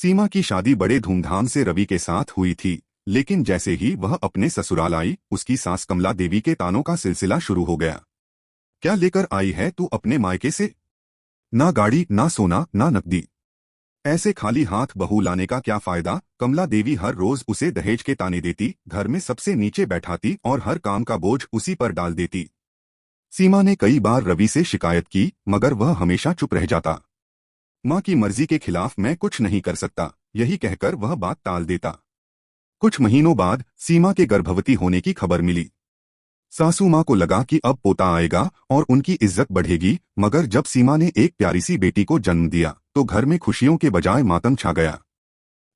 सीमा की शादी बड़े धूमधाम से रवि के साथ हुई थी, लेकिन जैसे ही वह अपने ससुराल आई, उसकी सास कमला देवी के तानों का सिलसिला शुरू हो गया। क्या लेकर आई है तू अपने मायके से? ना गाड़ी, ना सोना, ना नकदी। ऐसे खाली हाथ बहू लाने का क्या फायदा? कमला देवी हर रोज उसे दहेज के ताने देती, घर में सबसे नीचे बैठाती और हर काम का बोझ उसी पर डाल देती। सीमा ने कई बार रवि से शिकायत की, मगर वह हमेशा चुप रह जाता। माँ की मर्जी के खिलाफ मैं कुछ नहीं कर सकता, यही कहकर वह बात टाल देता। कुछ महीनों बाद सीमा के गर्भवती होने की खबर मिली। सासू माँ को लगा कि अब पोता आएगा और उनकी इज्जत बढ़ेगी, मगर जब सीमा ने एक प्यारी सी बेटी को जन्म दिया तो घर में खुशियों के बजाय मातम छा गया।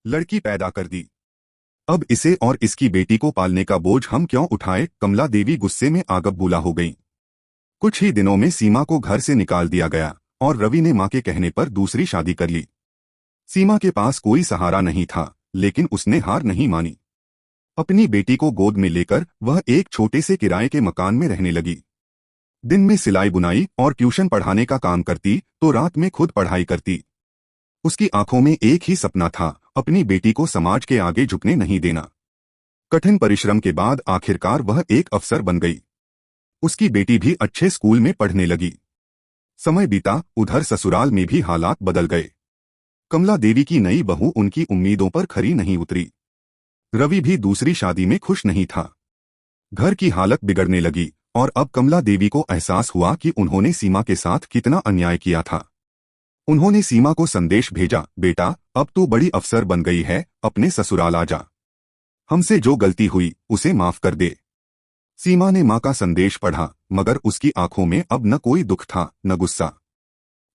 लड़की पैदा कर दी, अब इसे और इसकी बेटी को पालने का बोझ हम क्यों उठाए? कमला देवी गुस्से में आग बबूला हो गई। कुछ ही दिनों में सीमा को घर से निकाल दिया गया और रवि ने मां के कहने पर दूसरी शादी कर ली। सीमा के पास कोई सहारा नहीं था, लेकिन उसने हार नहीं मानी। अपनी बेटी को गोद में लेकर वह एक छोटे से किराए के मकान में रहने लगी। दिन में सिलाई बुनाई और ट्यूशन पढ़ाने का काम करती तो रात में खुद पढ़ाई करती। उसकी आंखों में एक ही सपना था, अपनी बेटी को समाज के आगे झुकने नहीं देना। कठिन परिश्रम के बाद आखिरकार वह एक अफसर बन गई। उसकी बेटी भी अच्छे स्कूल में पढ़ने लगी। समय बीता, उधर ससुराल में भी हालात बदल गए। कमला देवी की नई बहू उनकी उम्मीदों पर खरी नहीं उतरी। रवि भी दूसरी शादी में खुश नहीं था। घर की हालत बिगड़ने लगी और अब कमला देवी को एहसास हुआ कि उन्होंने सीमा के साथ कितना अन्याय किया था। उन्होंने सीमा को संदेश भेजा, बेटा अब तू बड़ी अफसर बन गई है, अपने ससुराल आ जा। हमसे जो गलती हुई उसे माफ कर दे। सीमा ने मां का संदेश पढ़ा, मगर उसकी आंखों में अब न कोई दुख था न गुस्सा।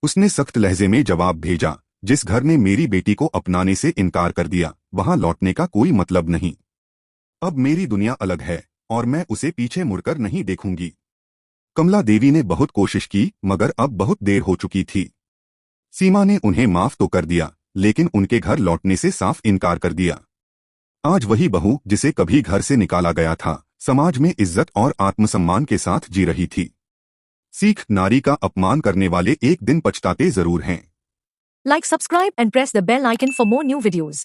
उसने सख्त लहजे में जवाब भेजा, जिस घर ने मेरी बेटी को अपनाने से इनकार कर दिया, वहां लौटने का कोई मतलब नहीं। अब मेरी दुनिया अलग है और मैं उसे पीछे मुड़कर नहीं देखूंगी। कमला देवी ने बहुत कोशिश की, मगर अब बहुत देर हो चुकी थी। सीमा ने उन्हें माफ तो कर दिया, लेकिन उनके घर लौटने से साफ इनकार कर दिया। आज वही बहू जिसे कभी घर से निकाला गया था, समाज में इज्जत और आत्मसम्मान के साथ जी रही थी। सीख, नारी का अपमान करने वाले एक दिन पछताते जरूर हैं। Like, subscribe and press the bell icon for more new videos.